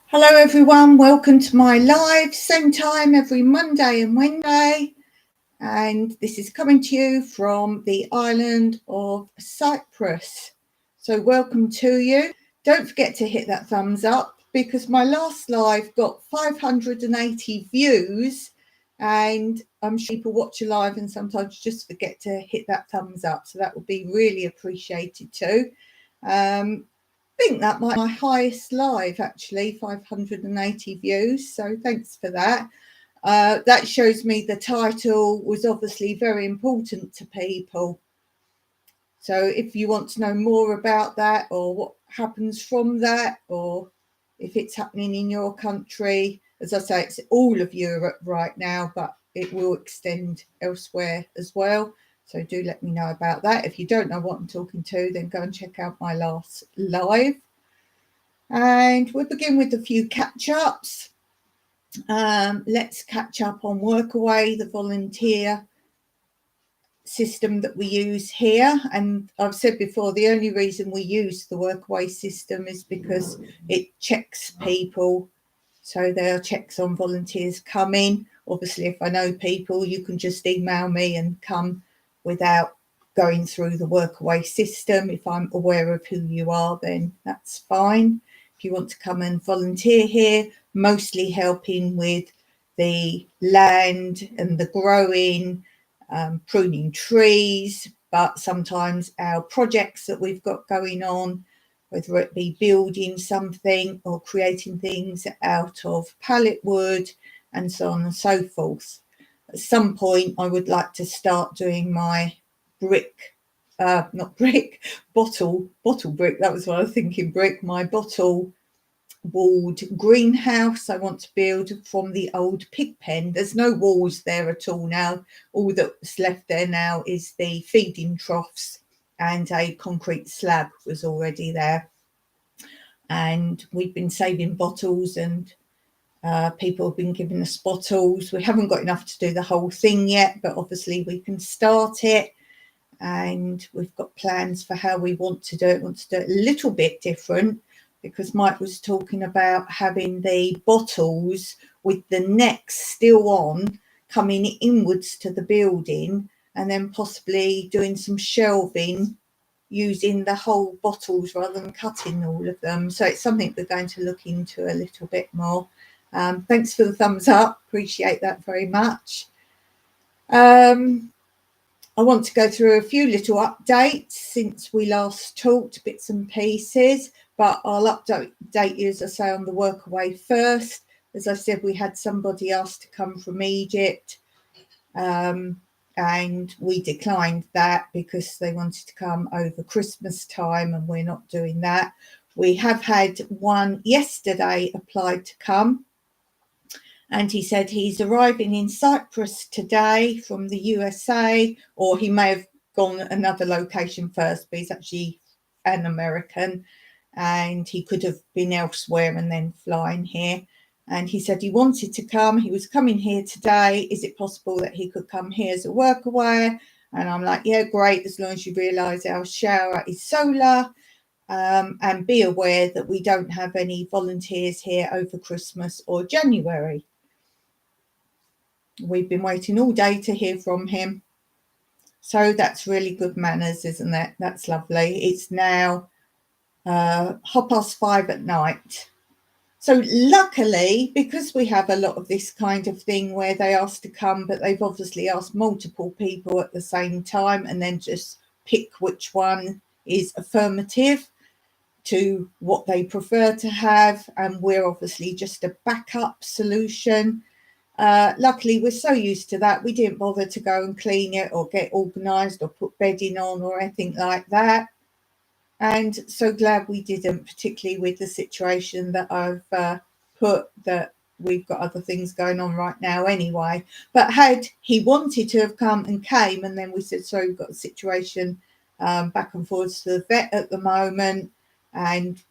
Hello everyone, welcome to my live, same time every Monday and Wednesday, and this is coming to you from the island of Cyprus. So welcome to you. Don't forget to hit that thumbs up because my last live got 580 views, and I'm sure people watch a live and sometimes just forget to hit that thumbs up, so that would be really appreciated too. I think that might be my highest live, actually, 580 views. So thanks for that. That shows me the title was obviously very important to people. So if you want to know more about that or what happens from that, or if it's happening in your country, as I say, it's all of Europe right now, but it will extend elsewhere as well. So do let me know about that. If you don't know what I'm talking to, then go and check out my last live. And we'll begin with a few catch-ups. Let's catch up on Workaway, the volunteer system that we use here. And I've said before, the only reason we use the Workaway system is because it checks people. So there are checks on volunteers coming. Obviously, if I know people, you can just email me and come without going through the Workaway system. If I'm aware of who you are, then that's fine. If you want to come and volunteer here, mostly helping with the land and the growing, pruning trees, but sometimes our projects that we've got going on, whether it be building something or creating things out of pallet wood and so on and so forth. At some point, I would like to start doing my bottle brick. That was what I was thinking, brick, my bottle walled greenhouse I want to build from the old pig pen. There's no walls there at all now. All that's left there now is the feeding troughs, and a concrete slab was already there. And we've been saving bottles, and people have been giving us bottles. We haven't got enough to do the whole thing yet, but obviously we can start it. And we've got plans for how we want to do it. We want to do it a little bit different, because Mike was talking about having the bottles with the necks still on, coming inwards to the building, and then possibly doing some shelving using the whole bottles rather than cutting all of them. So it's something we're going to look into a little bit more. Thanks for the thumbs up. Appreciate that very much. I want to go through a few little updates since we last talked, bits and pieces, but I'll update you, as I say, on the Workaway first. As I said, we had somebody asked to come from Egypt, and we declined that because they wanted to come over Christmas time, and we're not doing that. We have had one yesterday applied to come, and he said he's arriving in Cyprus today from the USA, or he may have gone another location first, but he's actually an American, and he could have been elsewhere and then flying here. And he said he wanted to come. He was coming here today. Is it possible that he could come here as a Workaway? And I'm like, yeah, great, as long as you realise our shower is solar. And be aware that we don't have any volunteers here over Christmas or January. We've been waiting all day to hear from him. So that's really good manners, isn't it? That's lovely. It's now 5:30 at night. So luckily, because we have a lot of this kind of thing where they ask to come, but they've obviously asked multiple people at the same time and then just pick which one is affirmative to what they prefer to have. And we're obviously just a backup solution. Luckily, we're so used to that, we didn't bother to go and clean it or get organised or put bedding on or anything like that. And so glad we didn't, particularly with the situation that I've put, that we've got other things going on right now anyway. But had he wanted to have come and came, and then we said, sorry, we've got a situation back and forwards to the vet at the moment, and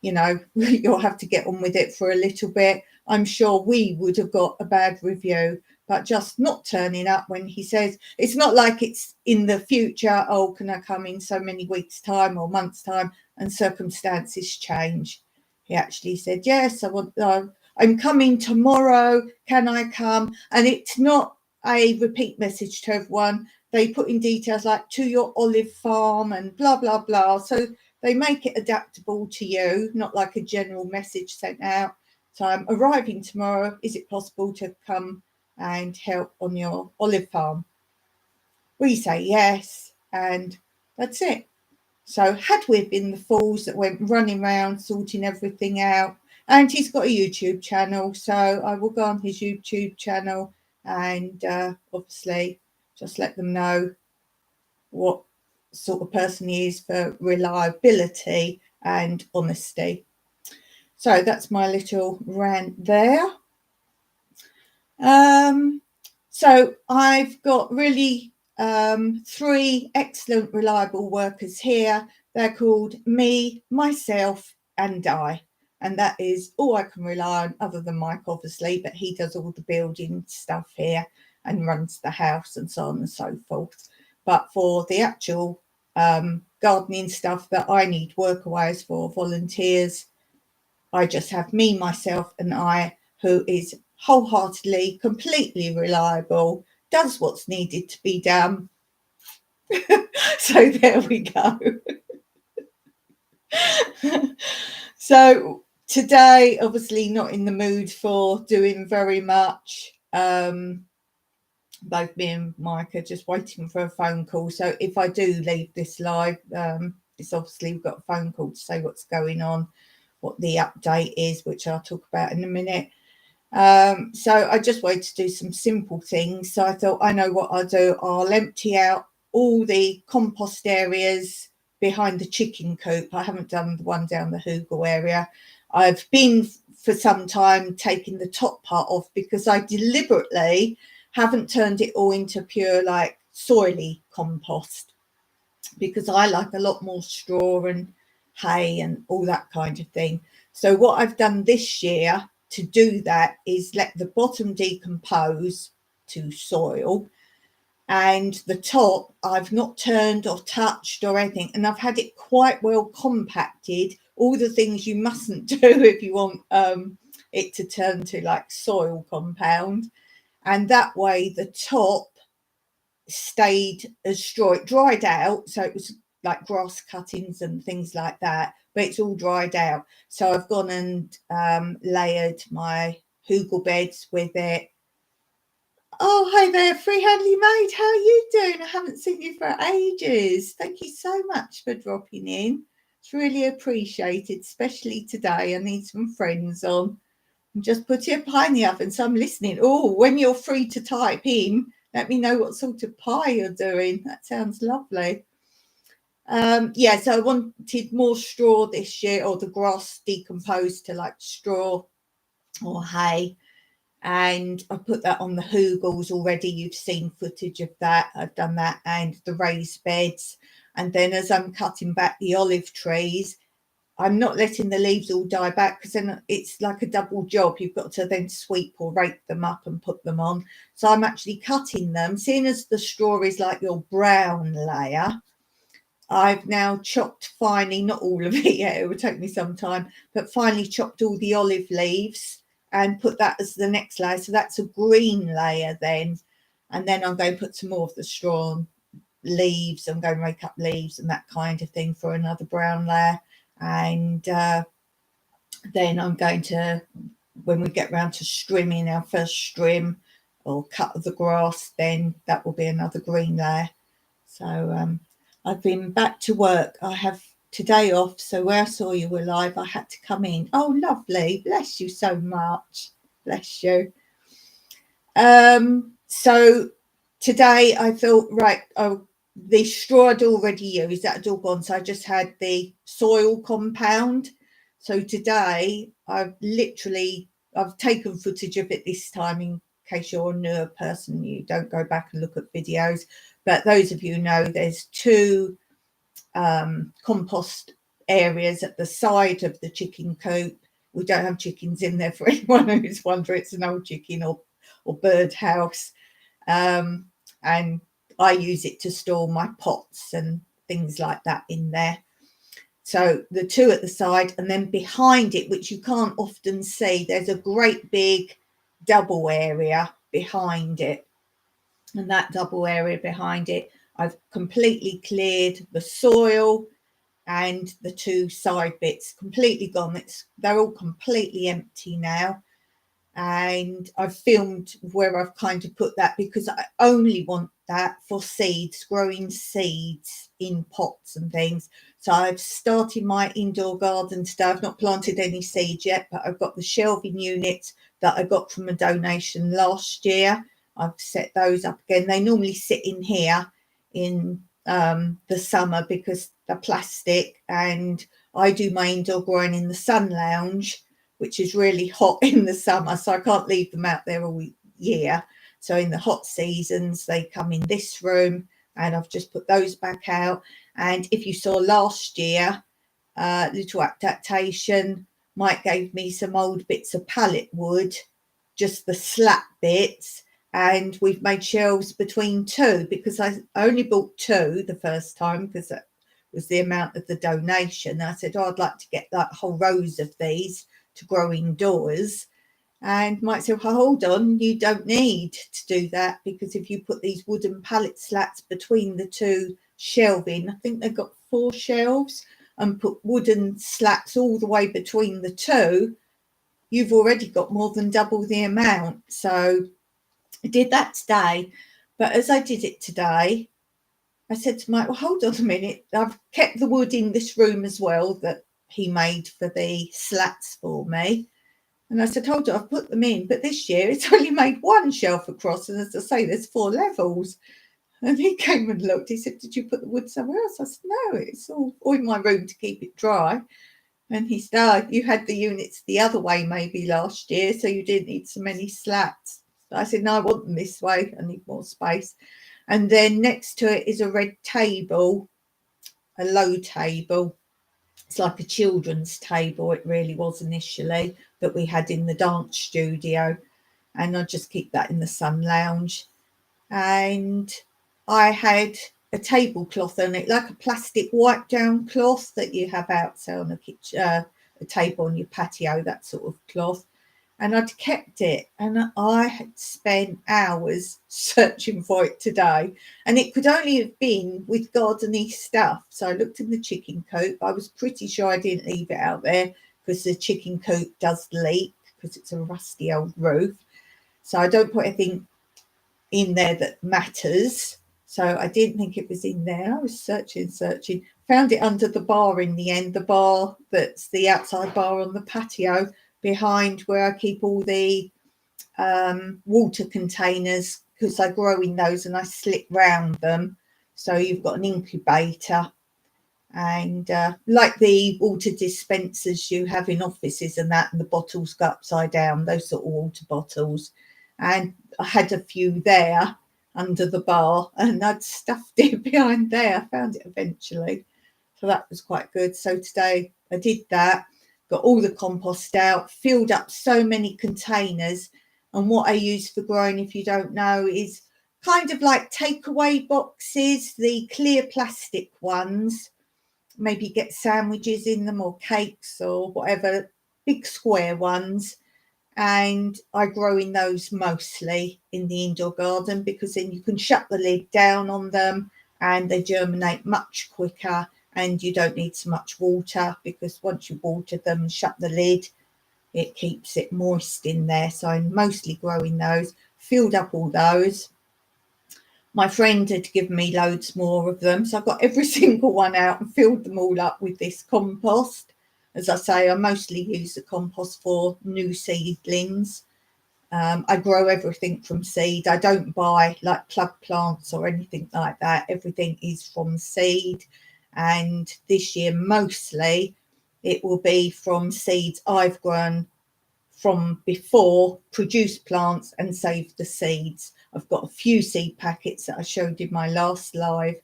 you know, you'll have to get on with it for a little bit. I'm sure we would have got a bad review, but just not turning up when he says, it's not like it's in the future, oh, can I come in so many weeks' time or months' time, and circumstances change. He actually said, yes, I'm coming tomorrow. Can I come? And it's not a repeat message to everyone. They put in details like to your olive farm and blah, blah, blah. So they make it adaptable to you, not like a general message sent out. So I'm arriving tomorrow. Is it possible to come and help on your olive farm? We say yes, and that's it. So had we been the fools that went running around sorting everything out, and he's got a YouTube channel, so I will go on his YouTube channel and obviously just let them know what sort of person he is for reliability and honesty. So that's my little rant there. So I've got really 3 excellent, reliable workers here. They're called me, myself, and I. And that is all I can rely on, other than Mike, obviously, but he does all the building stuff here and runs the house and so on and so forth. But for the actual gardening stuff that I need workaways for volunteers, I just have me, myself, and I, who is wholeheartedly, completely reliable, does what's needed to be done. So there we go. So today, obviously not in the mood for doing very much. Both me and Mike are just waiting for a phone call. So if I do leave this live, it's obviously we've got a phone call to say what's going on, what the update is, which I'll talk about in a minute. So I just wanted to do some simple things. So I thought, I know what I'll do. I'll empty out all the compost areas behind the chicken coop. I haven't done the one down the Hoogle area. I've been for some time taking the top part off because I deliberately haven't turned it all into pure like soily compost, because I like a lot more straw and hay and all that kind of thing. So what I've done this year to do that is let the bottom decompose to soil, and the top I've not turned or touched or anything, and I've had it quite well compacted, all the things you mustn't do if you want it to turn to like soil compound. And that way the top stayed as straw. It dried out, so it was like grass cuttings and things like that, but it's all dried out. So I've gone and layered my hugel beds with it. Oh, hi there, Freehandly Maid. How are you doing? I haven't seen you for ages. Thank you so much for dropping in. It's really appreciated, especially today. I need some friends on. Just put your pie in the oven, so I'm listening. Oh, when you're free to type in, let me know what sort of pie you're doing. That sounds lovely. Yeah, so I wanted more straw this year, or the grass decomposed to like straw or hay. And I put that on the hugels already. You've seen footage of that. I've done that, and the raised beds. And then as I'm cutting back the olive trees, I'm not letting the leaves all die back, because then it's like a double job. You've got to then sweep or rake them up and put them on. So I'm actually cutting them. Seeing as the straw is like your brown layer, I've now chopped finely, not all of it yet, it will take me some time, but finally chopped all the olive leaves and put that as the next layer. So that's a green layer then. And then I'm going to put some more of the straw on leaves. I'm going to rake up leaves and that kind of thing for another brown layer. And then I'm going to, when we get round to strimming our first strim or cut of the grass, then that will be another green layer. So I've been back to work. I have today off, so where I saw you were live, I had to come in. Oh, lovely. Bless you so much. Bless you. So today I thought, right, the straw I'd already used, that had all gone, so I just had the soil compound. So today I've taken footage of it this time, in case you're a newer person, you don't go back and look at videos. But those of you know, there's 2 compost areas at the side of the chicken coop. We don't have chickens in there, for anyone who's wondering. It's an old chicken or bird house. And I use it to store my pots and things like that in there. So the two at the side, and then behind it, which you can't often see, there's a great big double area behind it. And that double area behind it, I've completely cleared the soil, and the two side bits completely gone. They're all completely empty now. And I've filmed where I've kind of put that because I only want that for seeds, growing seeds in pots and things. So I've started my indoor garden today. I've not planted any seeds yet, but I've got the shelving units that I got from a donation last year. I've set those up again. They normally sit in here in the summer because they're plastic, and I do my indoor growing in the sun lounge, which is really hot in the summer, so I can't leave them out there all year. So in the hot seasons, they come in this room, and I've just put those back out. And if you saw last year, little adaptation, Mike gave me some old bits of pallet wood, just the slat bits, and we've made shelves between two because I only bought two the first time because that was the amount of the donation. I said, oh, I'd like to get like whole rows of these to grow indoors. And Mike said, well, hold on, you don't need to do that, because if you put these wooden pallet slats between the two shelving, I think they've got 4 shelves, and put wooden slats all the way between the two, you've already got more than double the amount. So I did that today. But as I did it today, I said to Mike, well, hold on a minute. I've kept the wood in this room as well that he made for the slats for me. And I said, hold on, I've put them in. But this year it's only made 1 shelf across. And as I say, there's 4 levels. And he came and looked. He said, did you put the wood somewhere else? I said, no, it's all in my room to keep it dry. And he said, oh, you had the units the other way maybe last year, so you didn't need so many slats. I said, no, I want them this way. I need more space. And then next to it is a red table, a low table. It's like a children's table. It really was initially, that we had in the dance studio. And I just keep that in the sun lounge. And I had a tablecloth on it, like a plastic wipe down cloth that you have outside on a kitchen, a table on your patio, that sort of cloth. And I'd kept it, and I had spent hours searching for it today, and it could only have been with gardening stuff. So I looked in the chicken coop. I was pretty sure I didn't leave it out there because the chicken coop does leak because it's a rusty old roof. So I don't put anything in there that matters. So I didn't think it was in there. I was searching, found it under the bar in the end, the bar that's the outside bar on the patio behind where I keep all the water containers, because I grow in those and I slip round them. So you've got an incubator, and like the water dispensers you have in offices and that, and the bottles go upside down, those sort of water bottles. And I had a few there under the bar, and I'd stuffed it behind there. I found it eventually. So that was quite good. So today I did that, got all the compost out, filled up so many containers. And what I use for growing, if you don't know, is kind of like takeaway boxes, the clear plastic ones. Maybe get sandwiches in them or cakes or whatever, big square ones. And I grow in those mostly in the indoor garden, because then you can shut the lid down on them and they germinate much quicker, and you don't need so much water, because once you water them and shut the lid, it keeps it moist in there. So I'm mostly growing those, filled up all those. My friend had given me loads more of them, so I got every single one out and filled them all up with this compost. As I say, I mostly use the compost for new seedlings. I grow everything from seed. I don't buy like plug plants or anything like that. Everything is from seed. And this year, mostly, it will be from seeds I've grown from before, produced plants and saved the seeds. I've got a few seed packets that I showed in my last live,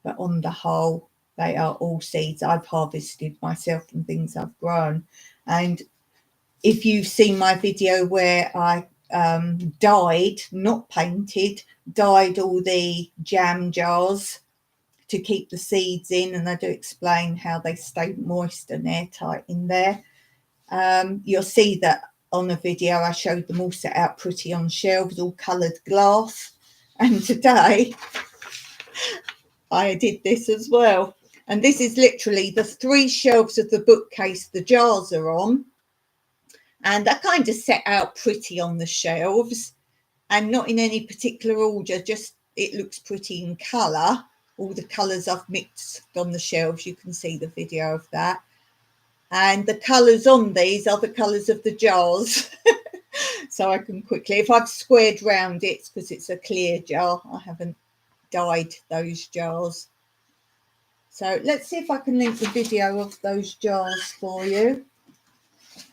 but on the whole, they are all seeds I've harvested myself from things I've grown. And if you've seen my video where I dyed, not painted, dyed all the jam jars to keep the seeds in, and I do explain how they stay moist and airtight in there. You'll see that on the video I showed them all set out pretty on shelves, all coloured glass, and today I did this as well. And this is literally the 3 shelves of the bookcase the jars are on, and they're kind of set out pretty on the shelves and not in any particular order, just it looks pretty in colour. All the colours I've mixed on the shelves, you can see the video of that. And the colours on these are the colours of the jars. So I can quickly, if I've squared round it, because it's a clear jar, I haven't dyed those jars. So let's see if I can link the video of those jars for you,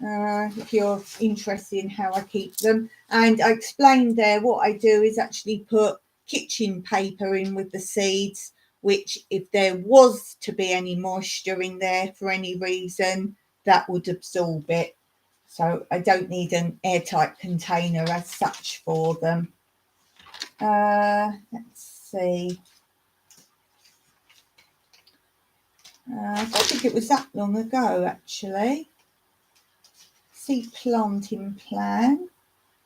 if you're interested in how I keep them. And I explained there what I do is actually put kitchen paper in with the seeds, which if there was to be any moisture in there for any reason, that would absorb it. So I don't need an airtight container as such for them. Let's see. I don't think it was that long ago, actually. Seed planting plan.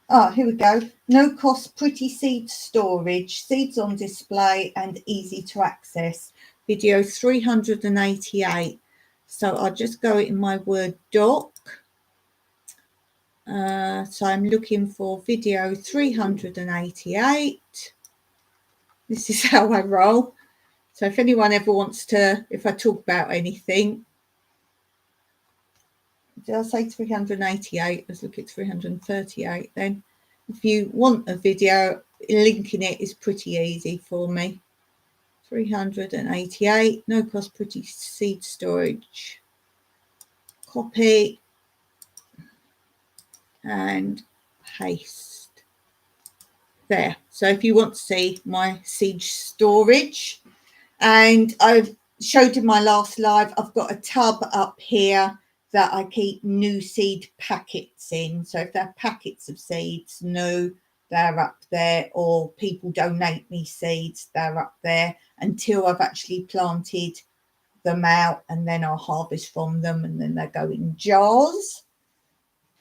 Oh, here we go. No cost, pretty seed storage. Seeds on display and easy to access. Video 388. So I'll just go in my Word doc. So I'm looking for video 388. This is how I roll. So if anyone ever wants to, if I talk about anything, did I say 388? Let's look at 338 then. If you want a video, linking it is pretty easy for me. 388, no cost, pretty seed storage. Copy and paste. There. So if you want to see my seed storage, and I've showed in my last live, I've got a tub up here that I keep new seed packets in. So if they're packets of seeds, new, they're up there, or people donate me seeds, they're up there until I've actually planted them out, and then I'll harvest from them, and then they go in jars.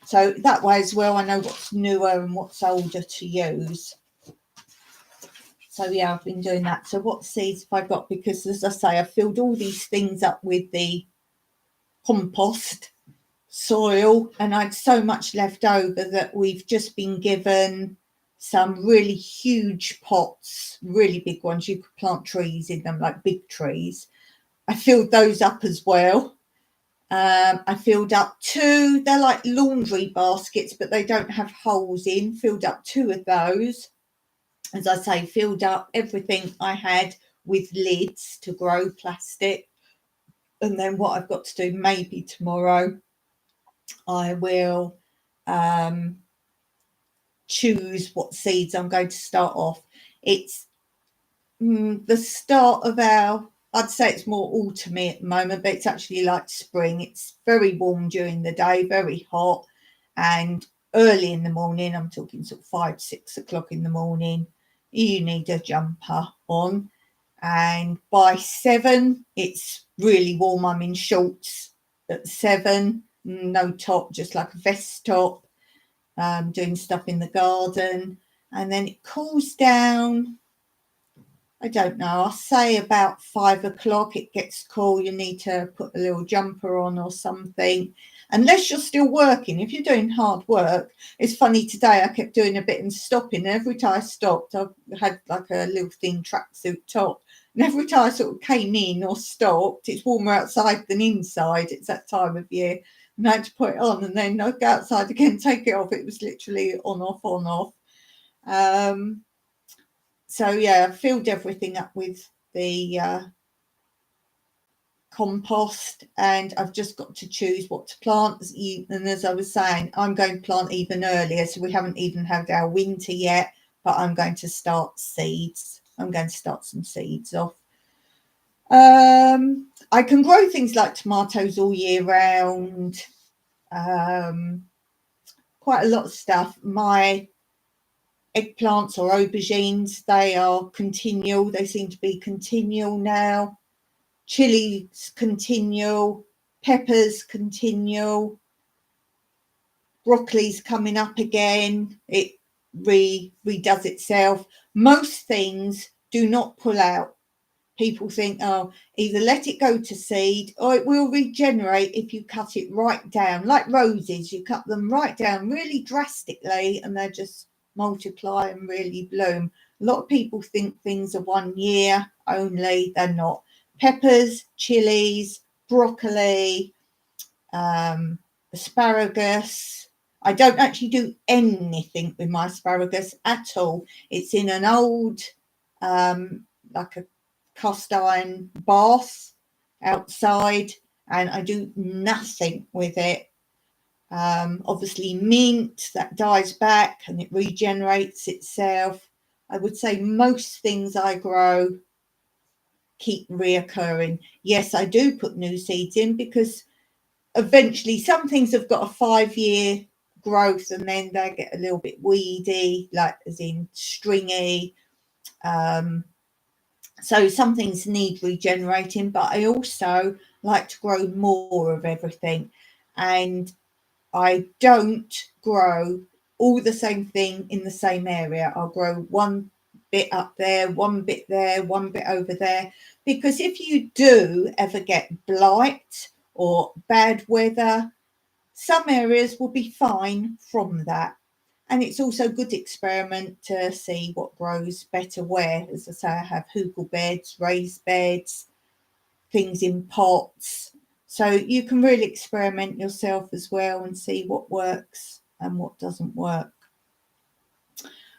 So that way as well, I know what's newer and what's older to use. So yeah, I've been doing that. So what seeds have I got? Because as I say, I filled all these things up with the compost soil, and I had so much left over that we've just been given some really huge pots, really big ones. You could plant trees in them, like big trees. I filled those up as well. I filled up 2, they're like laundry baskets, but they don't have holes in. Filled up 2 of those. As I say, filled up everything I had with lids to grow plastic. And then what I've got to do, maybe tomorrow, I will choose what seeds I'm going to start off. It's the start of I'd say it's more autumny at the moment, but it's actually like spring. It's very warm during the day, very hot, and early in the morning, I'm talking sort of 5, 6 o'clock in the morning, you need a jumper on. And by 7, it's really warm. I'm in shorts at 7, no top, just like a vest top, doing stuff in the garden. And then it cools down, I don't know, I'll say about 5 o'clock, it gets cool. You need to put a little jumper on or something, unless you're still working. If you're doing hard work, it's funny, today I kept doing a bit and stopping. And every time I stopped, I had like a little thin tracksuit top. And every time I sort of came in or stopped, it's warmer outside than inside. It's that time of year. And I had to put it on, and then I'd go outside again, take it off. It was literally on, off, on, off. So yeah, I filled everything up with the compost, and I've just got to choose what to plant. And as I was saying, I'm going to plant even earlier, so we haven't even had our winter yet, but I'm going to start seeds. I'm going to start some seeds off. I can grow things like tomatoes all year round, quite a lot of stuff. My eggplants or aubergines, they are continual. They seem to be continual now. Chilies continual. Peppers continual. Broccoli's coming up again. It redoes itself. Most things do not pull out. People think, oh, either let it go to seed or it will regenerate if you cut it right down. Like roses, you cut them right down really drastically and they just multiply and really bloom. A lot of people think things are 1 year only. They're not. Peppers, chilies, broccoli, asparagus. I don't actually do anything with my asparagus at all. It's in an old, like a cast iron bath outside, and I do nothing with it. Obviously mint, that dies back and it regenerates itself. I would say most things I grow keep reoccurring. Yes, I do put new seeds in because eventually some things have got a 5-year growth and then they get a little bit weedy, like as in stringy. So some things need regenerating, but I also like to grow more of everything. And I don't grow all the same thing in the same area. I'll grow one bit up there, one bit there, one bit over there. Because if you do ever get blight or bad weather, some areas will be fine from that. And it's also a good experiment to see what grows better where. As I say, I have hugel beds, raised beds, things in pots. So you can really experiment yourself as well and see what works and what doesn't work.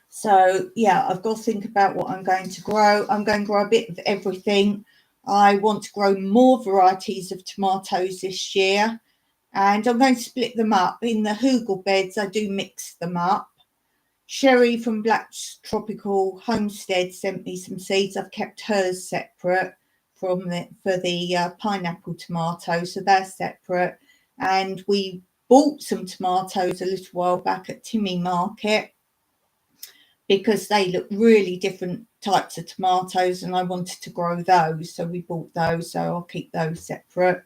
So yeah, I've got to think about what I'm going to grow. I'm going to grow a bit of everything. I want to grow more varieties of tomatoes this year. And I'm going to split them up. In the hugel beds, I do mix them up. Sherry from Black's Tropical Homestead sent me some seeds. I've kept hers separate for the pineapple tomato, so they're separate. And we bought some tomatoes a little while back at Timmy Market because they look really different types of tomatoes and I wanted to grow those. So we bought those, so I'll keep those separate.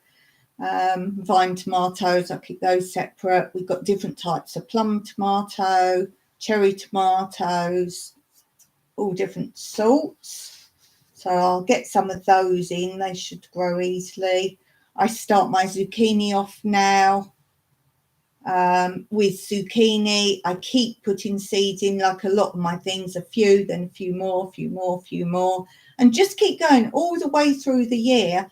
Vine tomatoes, I'll keep those separate. We've got different types of plum tomato, cherry tomatoes, all different sorts. So I'll get some of those in. They should grow easily. I start my zucchini off now. With zucchini, I keep putting seeds in, like a lot of my things, a few, then a few more, and just keep going all the way through the year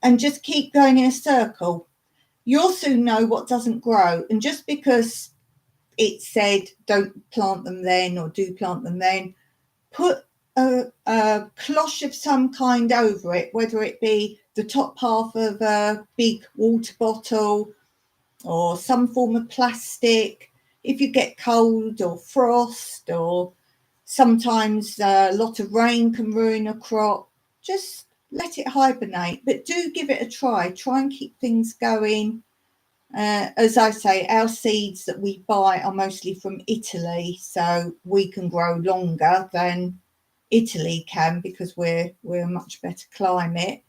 and just keep going in a circle. You'll soon know what doesn't grow. And just because it said don't plant them then or do plant them then, put a cloche of some kind over it, whether it be the top half of a big water bottle or some form of plastic. If you get cold or frost, or sometimes a lot of rain can ruin a crop, just let it hibernate. But do give it a try. Try and keep things going. As I say, our seeds that we buy are mostly from Italy, so we can grow longer than Italy can because we're a much better climate.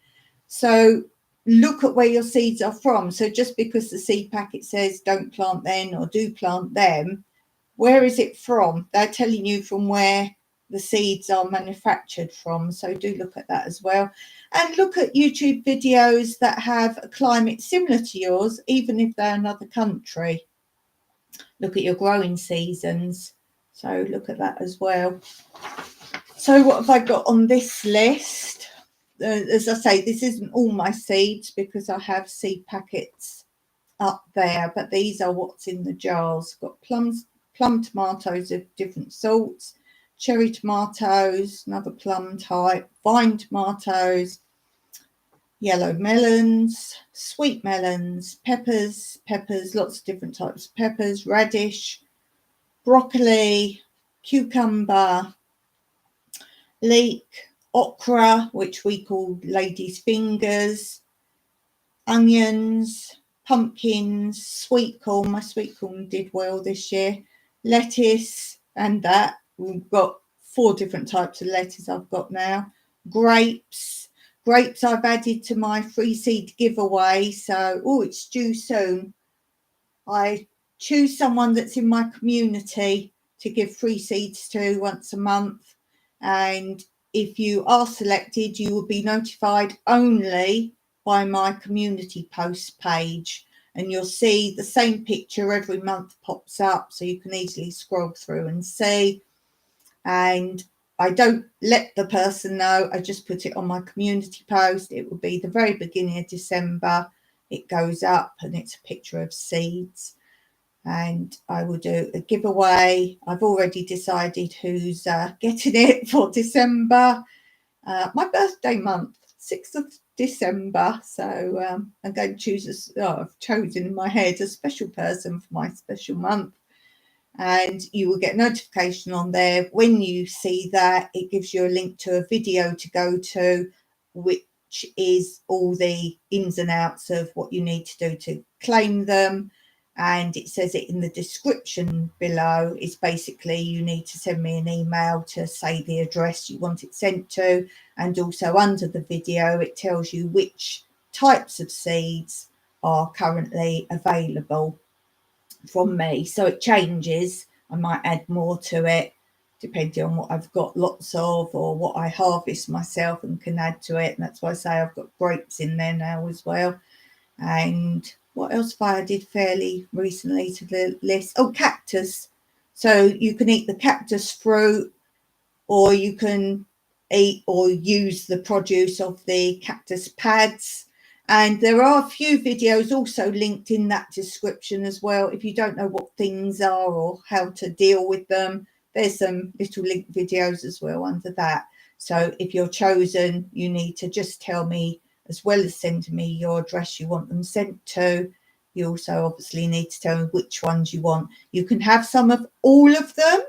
So look at where your seeds are from. So just because the seed packet says don't plant then or do plant them, where is it from? They're telling you from where the seeds are manufactured from. So do look at that as well. And look at YouTube videos that have a climate similar to yours, even if they're another country. Look at your growing seasons. So look at that as well. So what have I got on this list? As I say, this isn't all my seeds because I have seed packets up there, but these are what's in the jars. Got plum tomatoes of different sorts, cherry tomatoes, another plum type, vine tomatoes, yellow melons, sweet melons, peppers, lots of different types of peppers, radish, broccoli, cucumber, leek, okra, which we call ladies' fingers, onions, pumpkins, sweet corn. My sweet corn did well this year. Lettuce, and that. We've got 4 different types of lettuce I've got now. Grapes I've added to my free seed giveaway, so it's due soon. I choose someone that's in my community to give free seeds to once a month, and if you are selected, you will be notified only by my community posts page, and you'll see the same picture every month pops up, so you can easily scroll through and see. And I don't let the person know, I just put it on my community post. It will be the very beginning of December. It goes up and it's a picture of seeds, and I will do a giveaway. I've already decided who's getting it for December. My birthday month, 6th of December. So I'm going to choose, I've chosen in my head a special person for my special month. And you will get notification on there. When you see that, it gives you a link to a video to go to, which is all the ins and outs of what you need to do to claim them. And it says it in the description below. It's basically you need to send me an email to say the address you want it sent to. And also under the video, it tells you which types of seeds are currently available from me. So it changes. I might add more to it depending on what I've got lots of or what I harvest myself and can add to it. And that's why I say I've got grapes in there now as well. And what else have I added fairly recently to the list? Cactus. So you can eat the cactus fruit, or you can eat or use the produce of the cactus pads. And there are a few videos also linked in that description as well. If you don't know what things are or how to deal with them, there's some little link videos as well under that. So if you're chosen, you need to just tell me, as well as sending me your address you want them sent to. You also obviously need to tell me which ones you want. You can have some of all of them.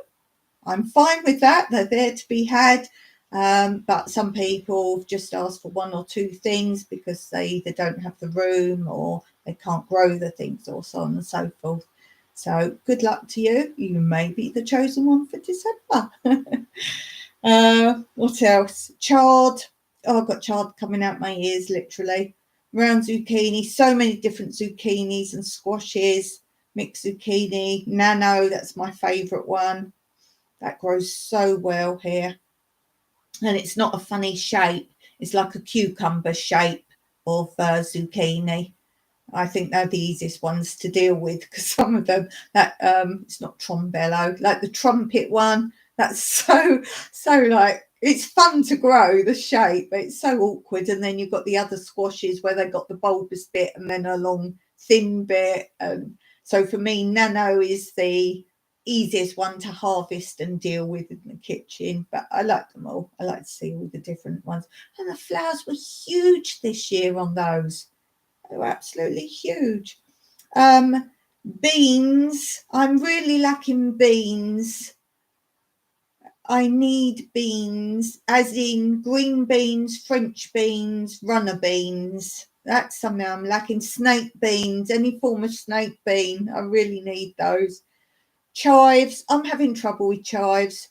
I'm fine with that. They're there to be had. But some people just ask for 1 or 2 things because they either don't have the room or they can't grow the things, or so on and so forth. So good luck to you. You may be the chosen one for December. What else? Chard. I've got chard coming out my ears, literally. Round zucchini. So many different zucchinis and squashes. Mixed zucchini. Nano, that's my favourite one. That grows so well here. And it's not a funny shape. It's like a cucumber shape of zucchini. I think they're the easiest ones to deal with, because some of them, that it's not trombello, like the trumpet one, that's so like, it's fun to grow, the shape, but it's so awkward. And then you've got the other squashes where they've got the bulbous bit and then a long thin bit. So for me, Nano is the easiest one to harvest and deal with in the kitchen, but I like them all. I like to see all the different ones. And the flowers were huge this year on those. They were absolutely huge. Beans. I'm really lacking beans. I need beans, as in green beans, French beans, runner beans. That's something I'm lacking. Snake beans, any form of snake bean. I really need those. Chives. I'm having trouble with chives.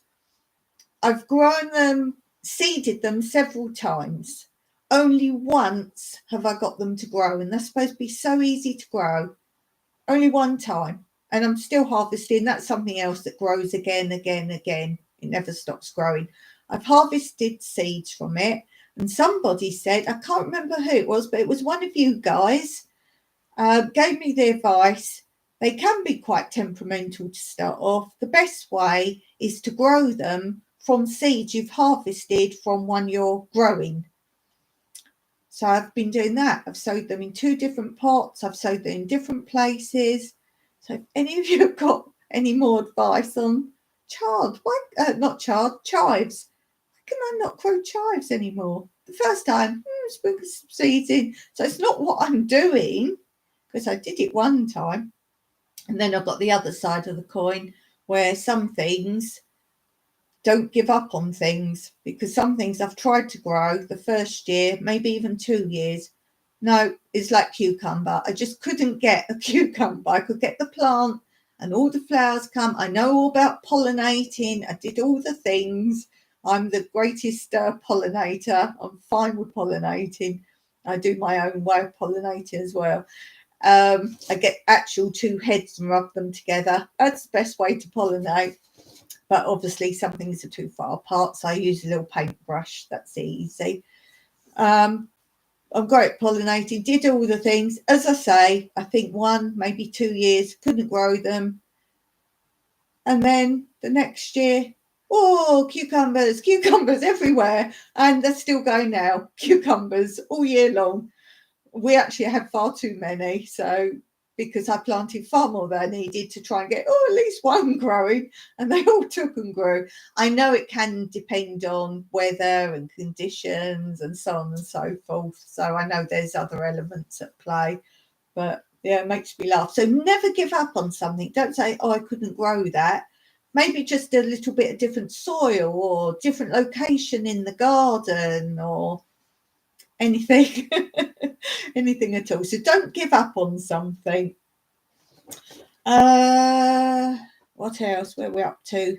I've grown them, seeded them several times. Only once have I got them to grow, and they're supposed to be so easy to grow. Only one time, and I'm still harvesting. That's something else that grows again. It never stops growing. I've harvested seeds from it, and somebody said, I can't remember who it was, but it was one of you guys, gave me the advice. They can be quite temperamental to start off. The best way is to grow them from seeds you've harvested from one you're growing. So I've been doing that. I've sowed them in 2 different pots. I've sowed them in different places. So if any of you have got any more advice on chives, why can I not grow chives anymore? The first time, sprinkle some seeds in. So it's not what I'm doing, because I did it one time. And then I've got the other side of the coin, where some things don't give up on things, because some things I've tried to grow the first year, maybe even 2 years. No, it's like cucumber. I just couldn't get a cucumber. I could get the plant and all the flowers come. I know all about pollinating. I did all the things. I'm the greatest pollinator. I'm fine with pollinating. I do my own way of pollinating as well. I get actual two heads and rub them together. That's the best way to pollinate. But obviously some things are too far apart, so I use a little paintbrush. That's easy. I'm great at pollinating, did all the things. As I say, I think 1, maybe 2 years, couldn't grow them. And then the next year, oh, cucumbers everywhere. And they're still going now, cucumbers all year long. We actually had far too many, so because I planted far more than I needed to try and get at least one growing, and they all took and grew. I know it can depend on weather and conditions and so on and so forth, so I know there's other elements at play, but yeah, it makes me laugh. So never give up on something. Don't say, I couldn't grow that. Maybe just a little bit of different soil or different location in the garden or anything. Anything at all. So don't give up on something. What else? Where are we up to?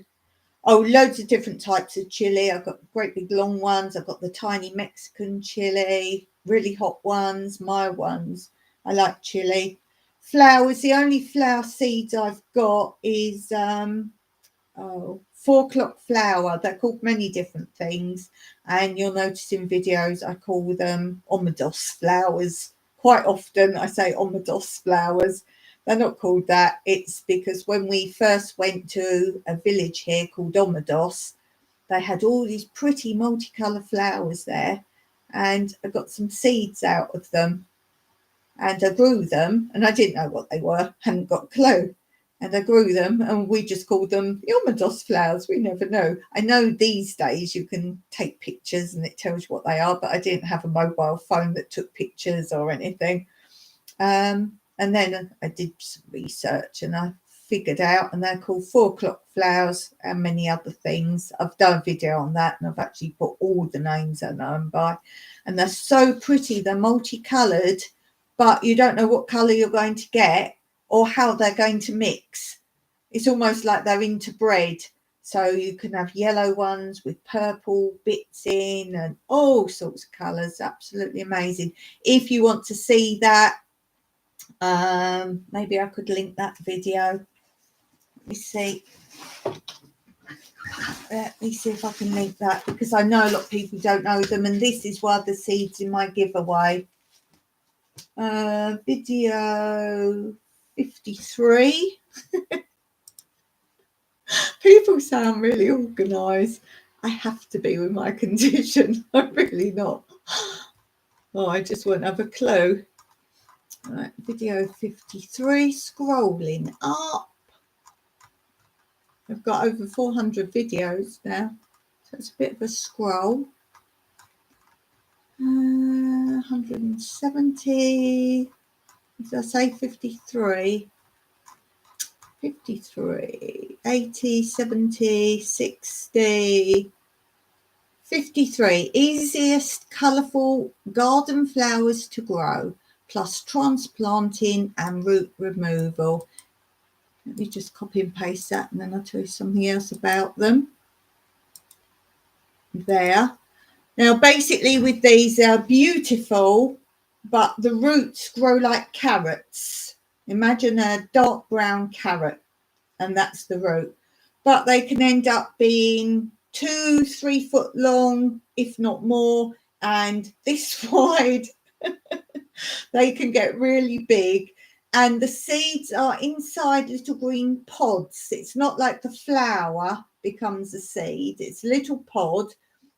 Oh, loads of different types of chili. I've got great big long ones. I've got the tiny Mexican chili, really hot ones, mild ones. I like chili. Flowers. The only flower seeds I've got is 4 o'clock flower. They're called many different things, and you'll notice in videos I call them omedos flowers. Quite often I say omedos flowers. They're not called that. It's because when we first went to a village here called Omedos, they had all these pretty multicolour flowers there, and I got some seeds out of them, and I grew them, and I didn't know what they were, hadn't got a clue. And I grew them, and we just called them the omedos flowers. We never know. I know these days you can take pictures and it tells you what they are, but I didn't have a mobile phone that took pictures or anything. And then I did some research and I figured out, and they're called 4 o'clock flowers and many other things. I've done a video on that, and I've actually put all the names I know them by. And they're so pretty. They're multicoloured, but you don't know what colour you're going to get or how they're going to mix. It's almost like they're interbred. So you can have yellow ones with purple bits in and all sorts of colours. Absolutely amazing. If you want to see that, maybe I could link that video. Let me see. Let me see if I can link that, because I know a lot of people don't know them, and this is one of the seeds in my giveaway. Video 53. People sound really organised. I have to be with my condition. I'm really not. Oh, I just won't have a clue. Right, video 53, scrolling up. I've got over 400 videos now, so it's a bit of a scroll. 170. Did I say 53? 53, 80, 70, 60, 53. Easiest colourful garden flowers to grow, plus transplanting and root removal. Let me just copy and paste that, and then I'll tell you something else about them. There. Now, basically with these, they're beautiful, but the roots grow like carrots. Imagine a dark brown carrot, and that's the root. But they can end up being 2-3 foot long, if not more, and this wide. They can get really big, and the seeds are inside little green pods. It's not like the flower becomes a seed. It's a little pod,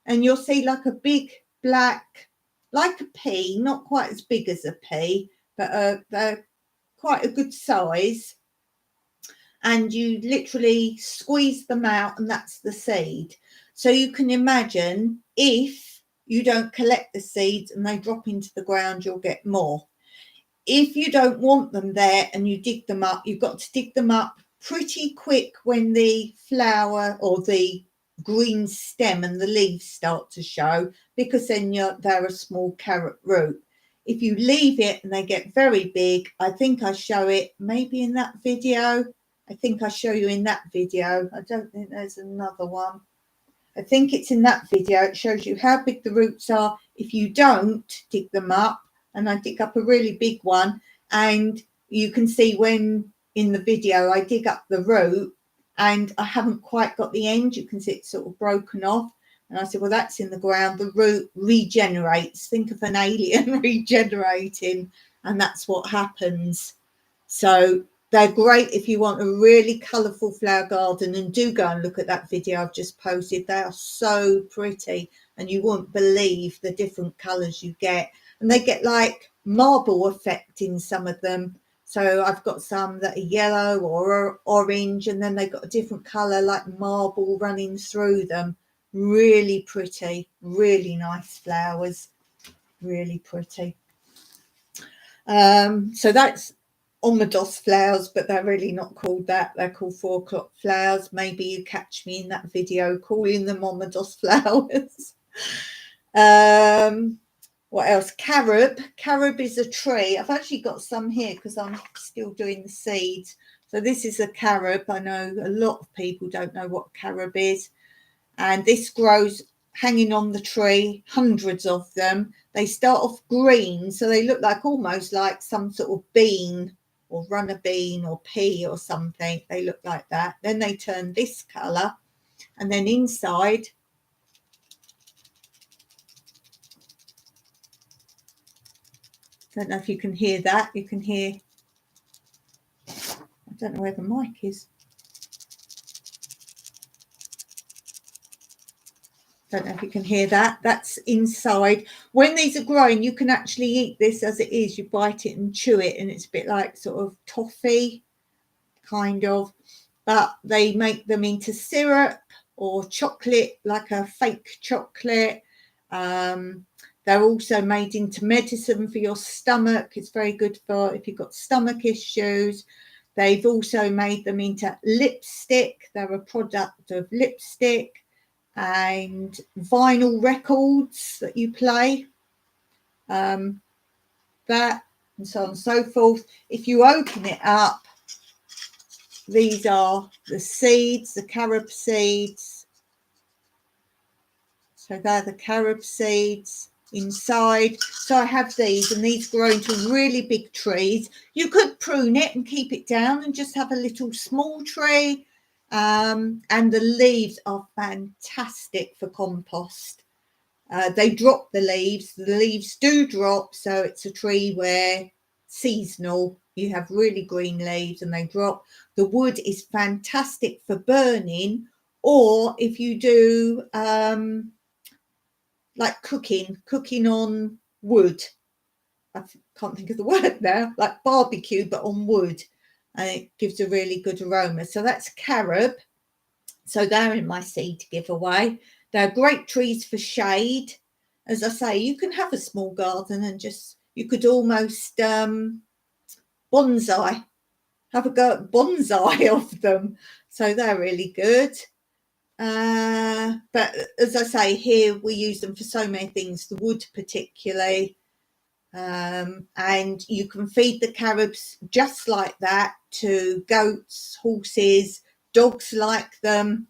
and you'll see like a big black, like a pea, not quite as big as a pea, but they're quite a good size. And you literally squeeze them out, and that's the seed. So you can imagine, if you don't collect the seeds and they drop into the ground, you'll get more. If you don't want them there and you dig them up, you've got to dig them up pretty quick when the flower or the green stem and the leaves start to show, because then they're a small carrot root. If you leave it and they get very big, I think I show it maybe in that video, I think I show you in that video. I don't think there's another one. I think it's in that video. It shows you how big the roots are if you don't dig them up. And I dig up a really big one, and you can see when in the video I dig up the root and I haven't quite got the end. You can see it's sort of broken off. And I said, well, that's in the ground. The root regenerates. Think of an alien regenerating, and that's what happens. So they're great if you want a really colourful flower garden, and do go and look at that video I've just posted. They are so pretty, and you won't believe the different colours you get. And they get like marble effect in some of them. So I've got some that are yellow or orange, and then they've got a different colour like marble running through them. Really pretty, really nice flowers, really pretty. So that's Omedos flowers, but they're really not called that. They're called 4 o'clock flowers. Maybe you catch me in that video calling them Omedos flowers. What else? Carob. Carob is a tree. I've actually got some here because I'm still doing the seeds. So this is a carob. I know a lot of people don't know what carob is. And this grows hanging on the tree, hundreds of them. They start off green, so they look like almost like some sort of bean or runner bean or pea or something. They look like that. Then they turn this colour, and then inside, don't know if you can hear that. You can hear, I don't know where the mic is. Don't know if you can hear that. That's inside. When these are growing, you can actually eat this as it is. You bite it and chew it, and it's a bit like sort of toffee, kind of. But they make them into syrup or chocolate, like a fake chocolate. They're also made into medicine for your stomach. It's very good for if you've got stomach issues. They've also made them into lipstick. They're a product of lipstick and vinyl records that you play, that and so on and so forth. If you open it up, these are the seeds, the carob seeds. So they're the carob seeds inside. So I have these, and these grow into really big trees. You could prune it and keep it down and just have a little small tree. And the leaves are fantastic for compost. They drop the leaves do drop, so it's a tree where seasonal, you have really green leaves and they drop. The wood is fantastic for burning, or if you do like cooking on wood. I can't think of the word now, like barbecue but on wood, and it gives a really good aroma. So that's carob. So they're in my seed giveaway. They're great trees for shade. As I say, you can have a small garden and just, you could almost bonsai, have a go at bonsai of them. So they're really good. But as I say, here we use them for so many things, the wood particularly. And you can feed the carobs just like that to goats, horses, dogs like them.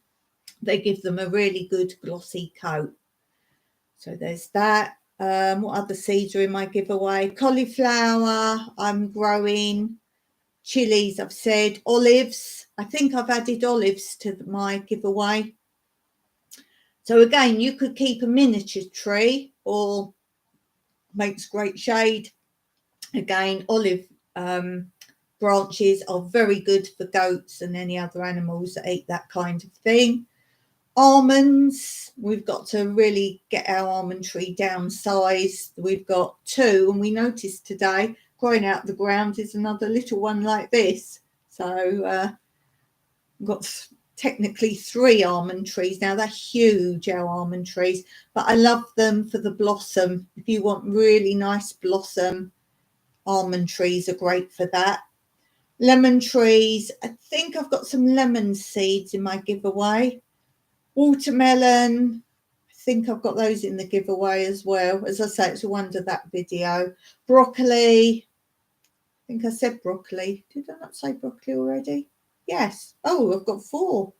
They give them a really good glossy coat. So there's that. What other seeds are in my giveaway? Cauliflower, I'm growing. Chilies, I've said. Olives, I think I've added olives to my giveaway. So again, you could keep a miniature tree, or makes great shade. Again, olive branches are very good for goats and any other animals that eat that kind of thing. Almonds, we've got to really get our almond tree downsized. We've got 2, and we noticed today growing out of the ground is another little one like this. So we've got technically 3 almond trees now. They're huge, our almond trees, but I love them for the blossom. If you want really nice blossom, almond trees are great for that. Lemon trees, I think I've got some lemon seeds in my giveaway. Watermelon, I think I've got those in the giveaway as well. As I say, it's a wonder, that video. Broccoli, I think I said broccoli. Did I not say broccoli already? Yes. Oh, I've got four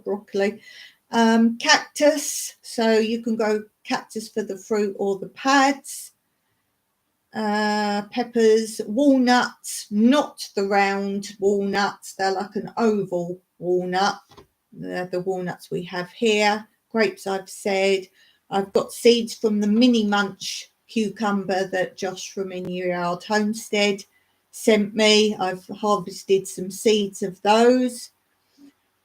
broccoli. Cactus, so you can grow cactus for the fruit or the pads. Peppers, walnuts, not the round walnuts, they're like an oval walnut. They're the walnuts we have here. Grapes, I've said. I've got seeds from the mini munch cucumber that Josh from In Your Yard Homestead sent me. I've harvested some seeds of those.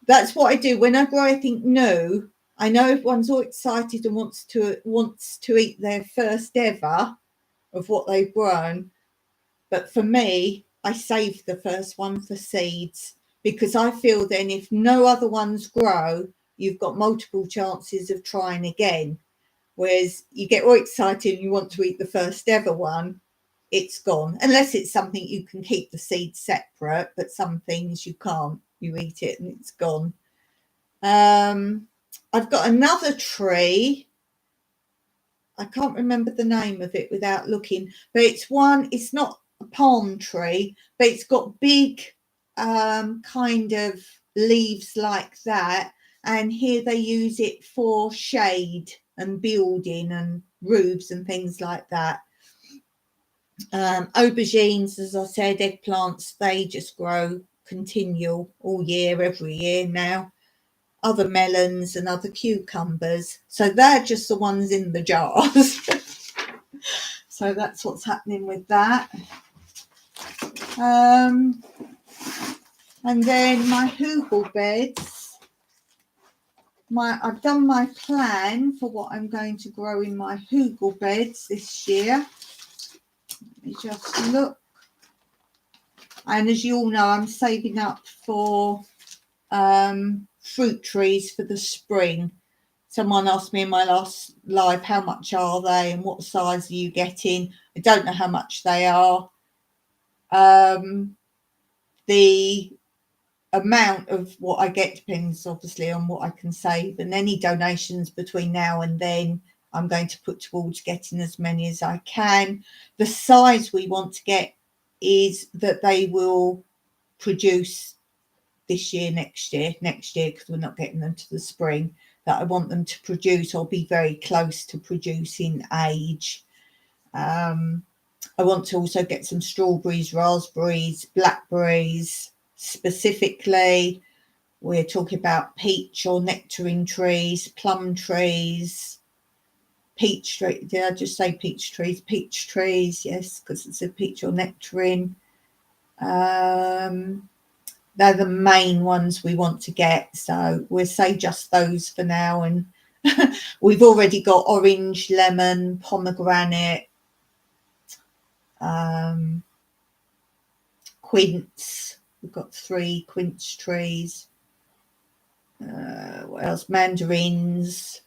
That's what I do when I grow anything new. I know everyone's all excited and wants to eat their first ever of what they've grown, but for me, I save the first one for seeds, because I feel then if no other ones grow, you've got multiple chances of trying again. Whereas you get all excited and you want to eat the first ever one, it's gone, unless it's something you can keep the seeds separate, but some things you can't. You eat it and it's gone. I've got another tree. I can't remember the name of it without looking, but it's not a palm tree, but it's got big kind of leaves like that, and here they use it for shade and building and roofs and things like that. Aubergines, as I said, eggplants, they just grow continual all year, every year now. Other melons and other cucumbers, so they're just the ones in the jars. So that's what's happening with that. And then my hugel beds, I've done my plan for what I'm going to grow in my hugel beds this year. Let me just look. And as you all know, I'm saving up for fruit trees for the spring. Someone asked me in my last live, how much are they and what size are you getting? I don't know how much they are. The amount of what I get depends obviously on what I can save, and any donations between now and then I'm going to put towards getting as many as I can. The size we want to get is that they will produce this year, next year, because we're not getting them to the spring, that I want them to produce or be very close to producing age. I want to also get some strawberries, raspberries, blackberries. Specifically, we're talking about peach or nectarine trees, plum trees, peach tree. Did I just say peach trees? Peach trees, yes, because it's a peach or nectarine. They're the main ones we want to get, so we'll say just those for now. And we've already got orange, lemon, pomegranate, quince. We've got 3 quince trees. What else? Mandarins.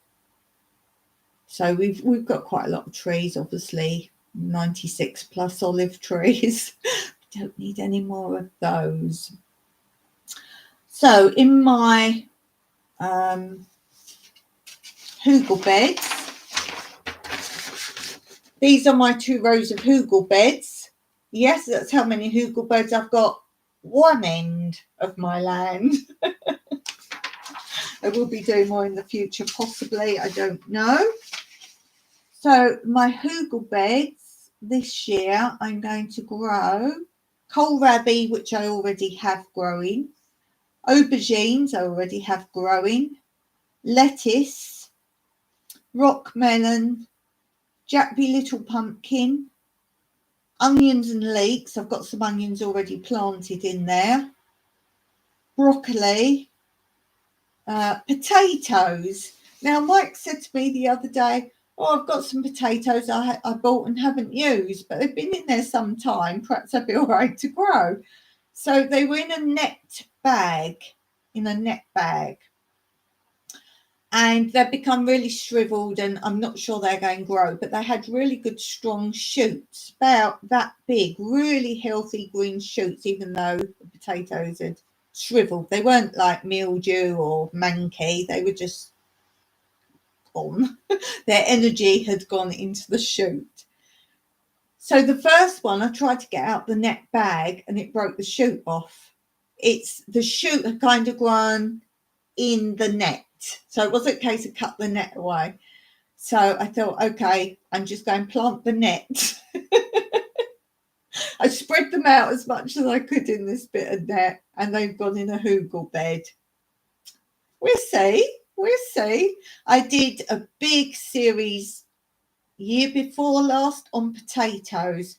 So we've got quite a lot of trees, obviously. 96 plus olive trees. Don't need any more of those. So in my hugel beds, these are my 2 rows of hugel beds. Yes, that's how many hugel beds I've got one end of my land. I will be doing more in the future, possibly, I don't know. So my hugel beds this year, I'm going to grow kohlrabi, which I already have growing, aubergines I already have growing, lettuce, rock melon, Jackby little pumpkin, onions and leeks. I've got some onions already planted in there, broccoli, potatoes. Now Mike said to me the other day, oh, I've got some potatoes I bought and haven't used, but they've been in there some time, perhaps they'll be all right to grow. So they were in a net bag, and they've become really shriveled, and I'm not sure they're going to grow, but they had really good strong shoots, about that big, really healthy green shoots, even though the potatoes had shriveled. They weren't like mildew or manky, they were just gone. Their energy had gone into the shoot. So the first one, I tried to get out the net bag and it broke the shoot off. it's the shoot had kind of grown in the net. So it wasn't a case of cut the net away. So I thought, okay, I'm just going to plant the net. I spread them out as much as I could in this bit of net, and they've gone in a hugel bed. We'll see. We'll see. I did a big series year before last on potatoes,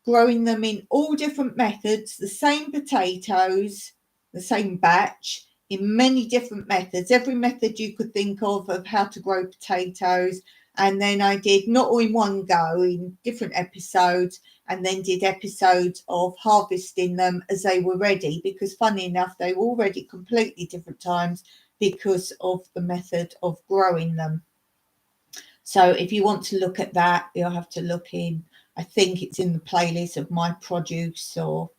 growing them in all different methods, the same potatoes, the same batch, in many different methods, every method you could think of how to grow potatoes. And then I did not all in one go, in different episodes, and then did episodes of harvesting them as they were ready, because funny enough, they were all ready completely different times because of the method of growing them. So if you want to look at that, you'll have to look in, I think it's in the playlist of my produce or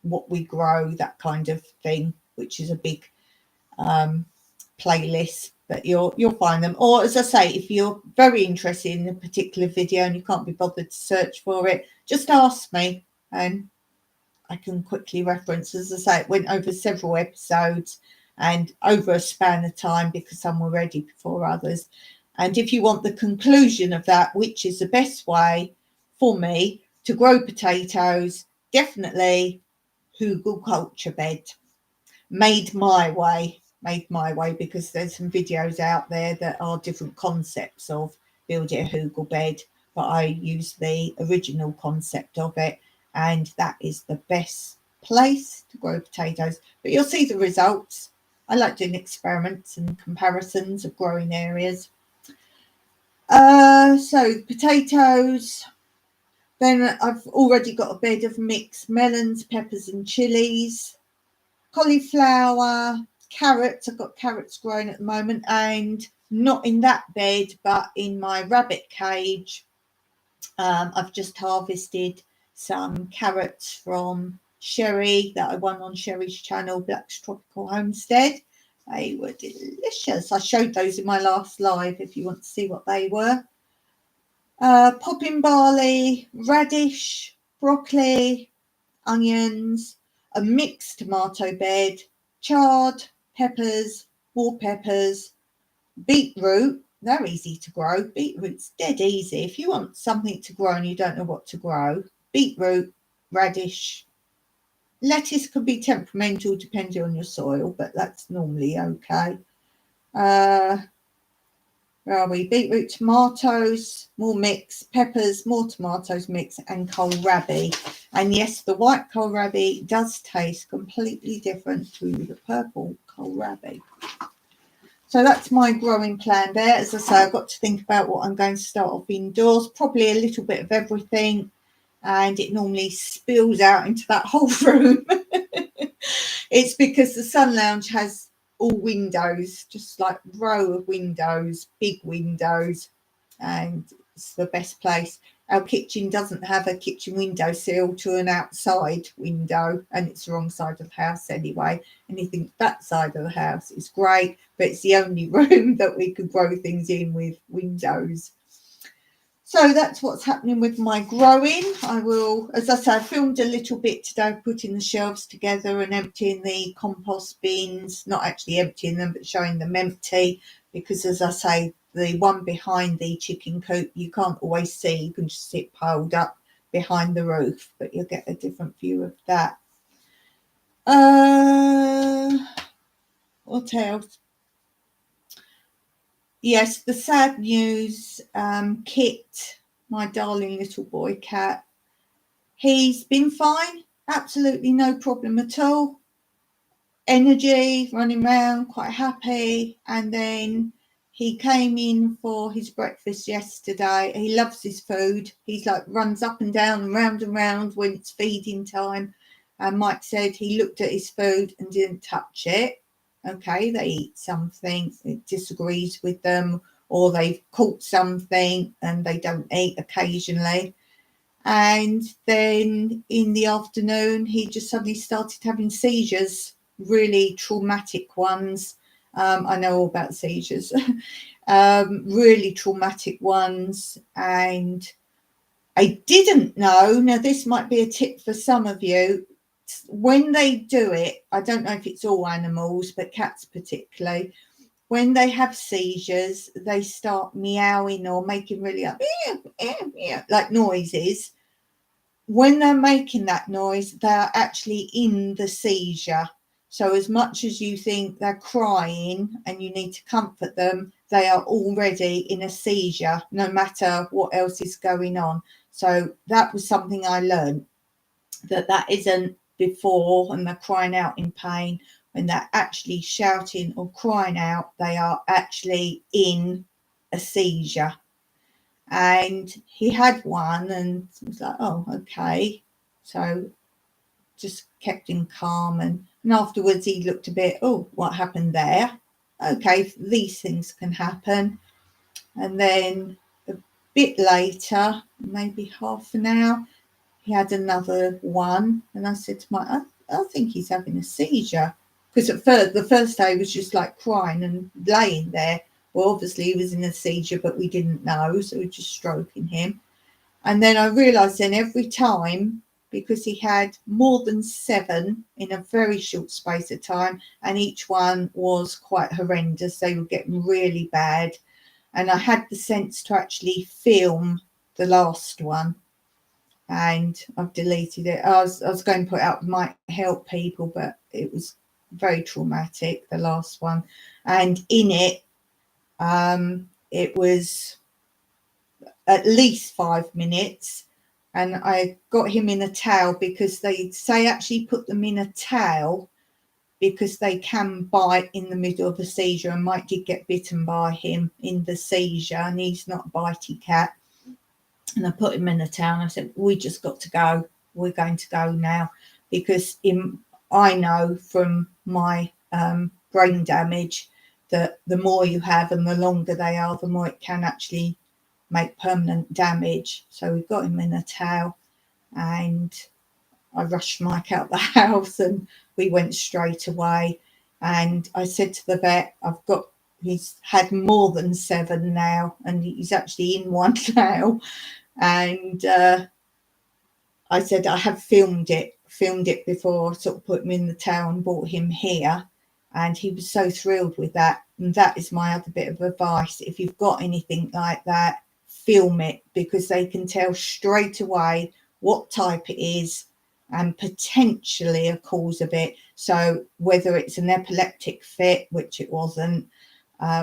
what we grow, that kind of thing, which is a big playlist, but you'll find them. Or as I say, if you're very interested in a particular video and you can't be bothered to search for it, just ask me and I can quickly reference. As I say, it went over several episodes and over a span of time because some were ready before others. And if you want the conclusion of that, which is the best way for me to grow potatoes, definitely hugel culture bed. Made my way, because there's some videos out there that are different concepts of building a hugel bed, but I use the original concept of it, and that is the best place to grow potatoes. But you'll see the results. I like doing experiments and comparisons of growing areas. So potatoes. Then I've already got a bed of mixed melons, peppers and chilies, cauliflower, carrots. I've got carrots growing at the moment, and not in that bed, but in my rabbit cage. I've just harvested some carrots from Sherry that I won on Sherry's channel, Black's Tropical Homestead. They were delicious. I showed those in my last live if you want to see what they were. Popping barley, radish, broccoli, onions, a mixed tomato bed, chard, peppers, more peppers, beetroot. They're easy to grow. Beetroot's dead easy. If you want something to grow and you don't know what to grow, beetroot, radish. Lettuce can be temperamental depending on your soil, but that's normally okay. Where are we? Beetroot, tomatoes, more mix, peppers, more tomatoes mix, and kohlrabi. And yes, the white kohlrabi does taste completely different to the purple kohlrabi. So that's my growing plan there. As I say, I've got to think about what I'm going to start off indoors, probably a little bit of everything, and it normally spills out into that whole room. It's because the Sun Lounge has all windows, just like row of windows, big windows, and it's the best place. Our kitchen doesn't have a kitchen window sill to an outside window, and it's the wrong side of the house anyway. Anything that side of the house is great, but it's the only room that we could grow things in with windows. So that's what's happening with my growing. I will, as I say, I filmed a little bit today, putting the shelves together and emptying the compost bins, not actually emptying them, but showing them empty, because as I say, the one behind the chicken coop, you can't always see. You can just see it piled up behind the roof, but you'll get a different view of that. What else? Yes, the sad news, Kit, my darling little boy cat, he's been fine, absolutely no problem at all. Energy, running around, quite happy. And then he came in for his breakfast yesterday. He loves his food. He's like runs up and down and round when it's feeding time. And Mike said he looked at his food and didn't touch it. Okay, they eat something, it disagrees with them, or they've caught something and they don't eat occasionally. And then in the afternoon, he just suddenly started having seizures, really traumatic ones. I know all about seizures, really traumatic ones. And I didn't know, now this might be a tip for some of you, when they do it, I don't know if it's all animals, but cats particularly, when they have seizures, they start meowing or making really like noises. When they're making that noise, they're actually in the seizure. So as much as you think they're crying and you need to comfort them, they are already in a seizure, no matter what else is going on. So that was something I learned, that isn't before and they're crying out in pain. When they're actually shouting or crying out, they are actually in a seizure. And he had one and it was like, oh, okay. So just kept him calm. And afterwards he looked a bit, oh, what happened there? Okay, these things can happen. And then a bit later, maybe half an hour, he had another one. And I said to I think he's having a seizure. Because at first, the first day was just like crying and laying there. Well, obviously he was in a seizure, but we didn't know. So we were just stroking him. And then I realised then every time, because he had more than 7 in a very short space of time, and each one was quite horrendous. They were getting really bad. And I had the sense to actually film the last one. And I've deleted it. I was going to put it out, might help people, but it was very traumatic, the last one. And in it, it was at least 5 minutes, and I got him in a towel, because they say actually put them in a towel because they can bite in the middle of a seizure, and Mike did get bitten by him in the seizure, and he's not a bitey cat. And I put him in a towel and I said, we just got to go. We're going to go now, because I know from my brain damage that the more you have and the longer they are, the more it can actually make permanent damage. So we got him in a towel and I rushed Mike out the house and we went straight away. And I said to the vet, he's had more than 7 now, and he's actually in one now. And I said, I have filmed it before I sort of put him in the towel and brought him here. And he was so thrilled with that. And that is my other bit of advice. If you've got anything like that, film it, because they can tell straight away what type it is and potentially a cause of it. So whether it's an epileptic fit, which it wasn't,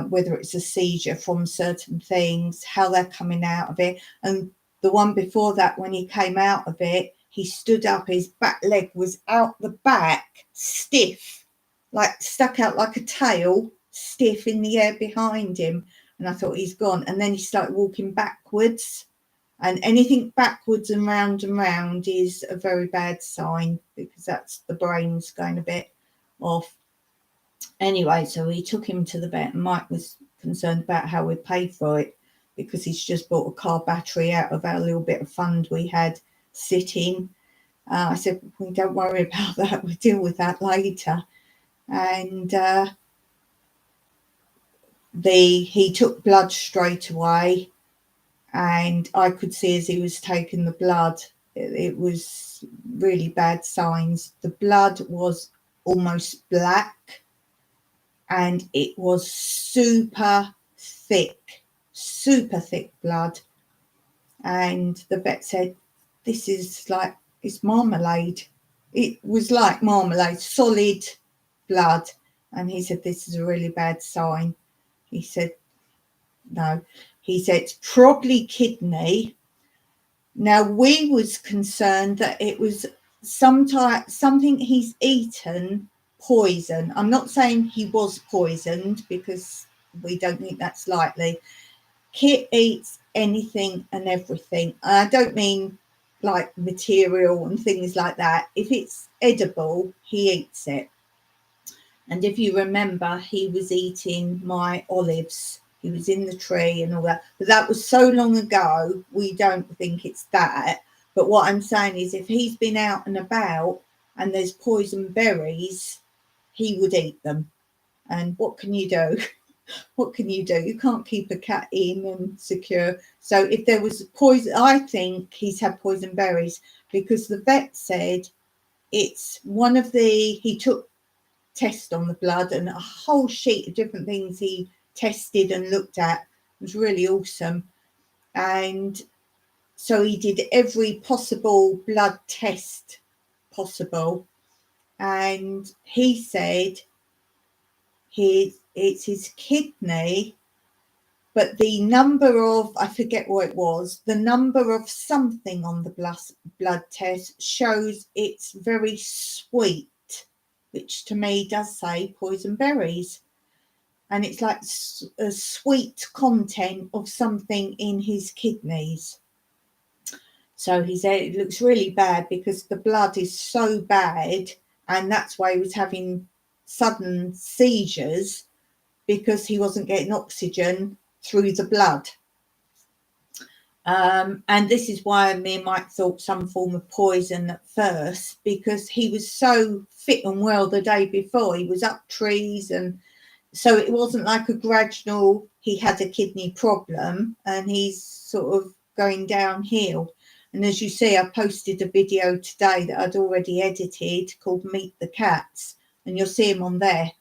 whether it's a seizure from certain things, how they're coming out of it. And the one before that, when he came out of it, he stood up, his back leg was out the back, stiff, like stuck out like a tail, stiff in the air behind him. And I thought, he's gone. And then he started walking backwards. And anything backwards and round is a very bad sign, because that's the brain's going a bit off. Anyway, so we took him to the vet, and Mike was concerned about how we paid for it, because he's just bought a car battery out of our little bit of fund we had sitting. I said, well, don't worry about that, we'll deal with that later. And he took blood straight away, and I could see as he was taking the blood, it was really bad signs. The blood was almost black, and it was super thick blood. And the vet said, this is like, it's marmalade. It was like marmalade, solid blood. And he said, this is a really bad sign. He said, no. He said, it's probably kidney. Now, we was concerned that it was something he's eaten, poison. I'm not saying he was poisoned, because we don't think that's likely. Kit eats anything and everything. I don't mean like material and things like that. If it's edible, he eats it. And if you remember, he was eating my olives. He was in the tree and all that. But that was so long ago, we don't think it's that. But what I'm saying is, if he's been out and about and there's poison berries, he would eat them. And what can you do? What can you do? You can't keep a cat in and secure. So if there was poison, I think he's had poison berries, because the vet said it's one of he took tests on the blood and a whole sheet of different things he tested and looked at. It was really awesome. And so he did every possible blood test possible. And he said it's his kidney, but the number of, I forget what it was, the number of something on the blood test shows it's very sweet, which to me does say poison berries. And it's like a sweet content of something in his kidneys. So he said it looks really bad because the blood is so bad, and that's why he was having sudden seizures, because he wasn't getting oxygen through the blood. And this is why me and Mike thought some form of poison at first, because he was so fit and well the day before. He was up trees, and so it wasn't like a gradual, he had a kidney problem and he's sort of going downhill. And as you see, I posted a video today that I'd already edited called Meet the Cats, and you'll see him on there.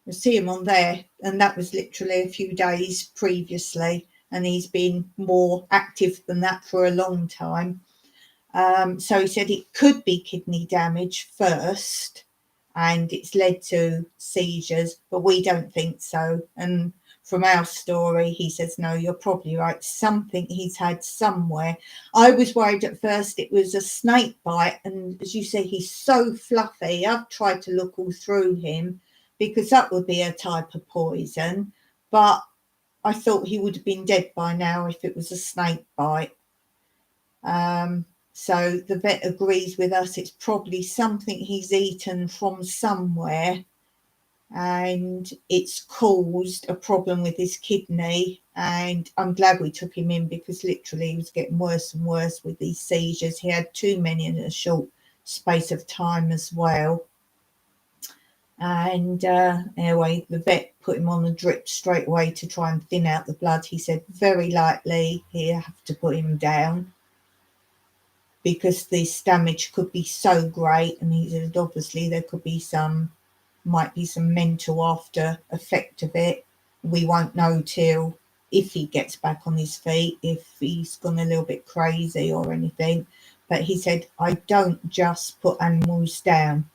You'll see him on there, and that was literally a few days previously, and he's been more active than that for a long time. So he said it could be kidney damage first, and it's led to seizures, but we don't think so. And from our story, he says, no, you're probably right. Something he's had somewhere. I was worried at first it was a snake bite, and as you say, he's so fluffy. I've tried to look all through him, because that would be a type of poison, but I thought he would have been dead by now if it was a snake bite. So the vet agrees with us. It's probably something he's eaten from somewhere, and it's caused a problem with his kidney. And I'm glad we took him in, because literally he was getting worse and worse with these seizures. He had too many in a short space of time as well. And anyway, the vet put him on the drip straight away to try and thin out the blood. He said very likely he'll have to put him down, because this damage could be so great. And he said obviously there could be might be some mental after effect of it. We won't know till if he gets back on his feet, if he's gone a little bit crazy or anything. But he said, I don't just put animals down.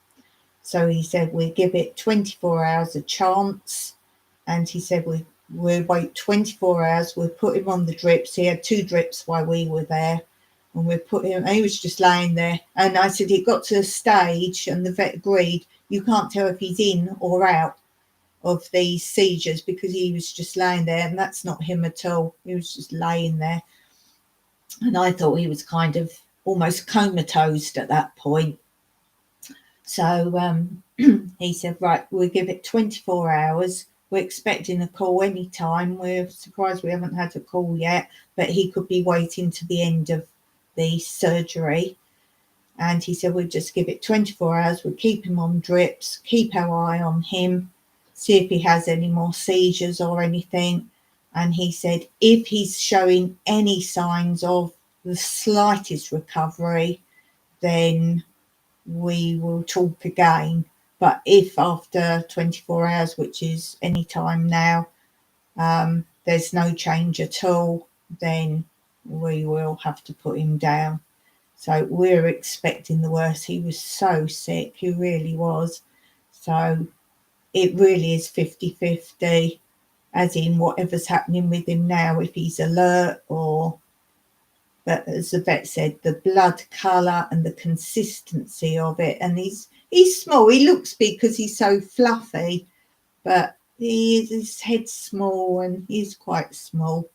So he said, we'll give it 24 hours a chance. And he said, we'll wait 24 hours. We'll put him on the drips. He had 2 drips while we were there. And we put him, and he was just laying there. And I said, it got to a stage, and the vet agreed, you can't tell if he's in or out of these seizures, because he was just laying there. And that's not him at all. He was just laying there. And I thought he was kind of almost comatose at that point. So he said, right, we'll give it 24 hours. We're expecting a call any time. We're surprised we haven't had a call yet, but he could be waiting to the end of the surgery. And he said, we'll just give it 24 hours. We'll keep him on drips, keep our eye on him, see if he has any more seizures or anything. And he said, if he's showing any signs of the slightest recovery, then we will talk again. But if after 24 hours, which is any time now, there's no change at all, then we will have to put him down. So we're expecting the worst. He was so sick, he really was. So it really is 50-50, as in whatever's happening with him now, if he's alert or... But as the vet said, the blood colour and the consistency of it, and he's small. He looks big because he's so fluffy, but his head's small and he's quite small.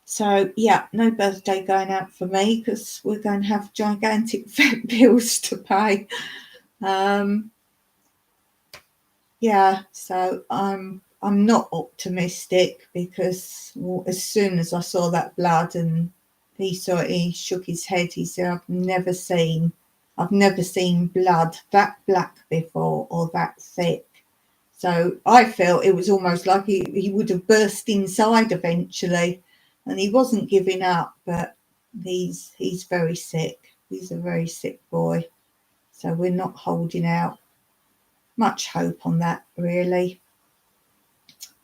So yeah, no birthday going out for me, because we're going to have gigantic vet bills to pay. Yeah, so I'm not optimistic, because as soon as I saw that blood and he shook his head. He said, I've never seen blood that black before, or that thick. So I felt it was almost like he would have burst inside eventually, and he wasn't giving up, but he's very sick. He's a very sick boy. So we're not holding out much hope on that, really.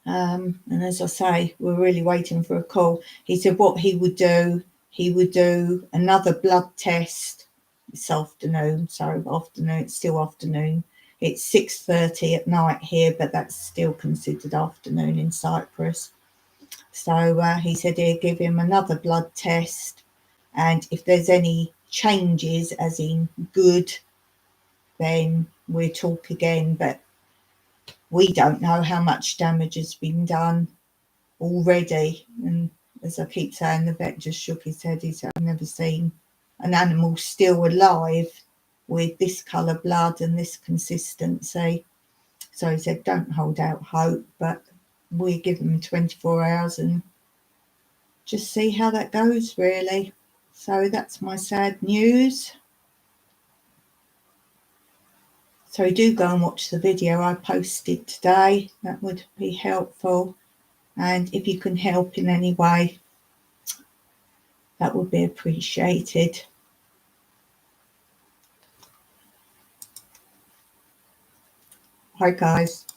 And as I say, we're really waiting for a call. He said what he would do another blood test this afternoon. Sorry, afternoon, it's still afternoon. It's 6:30 at night here, but that's still considered afternoon in Cyprus. So he said he'd give him another blood test, and if there's any changes, as in good, then we'll talk again. But we don't know how much damage has been done already. And as I keep saying, the vet just shook his head. He said, I've never seen an animal still alive with this colour blood and this consistency. So he said, don't hold out hope, but we'll give him 24 hours and just see how that goes, really. So that's my sad news. So do go and watch the video I posted today. That would be helpful. And if you can help in any way, that would be appreciated. Hi guys.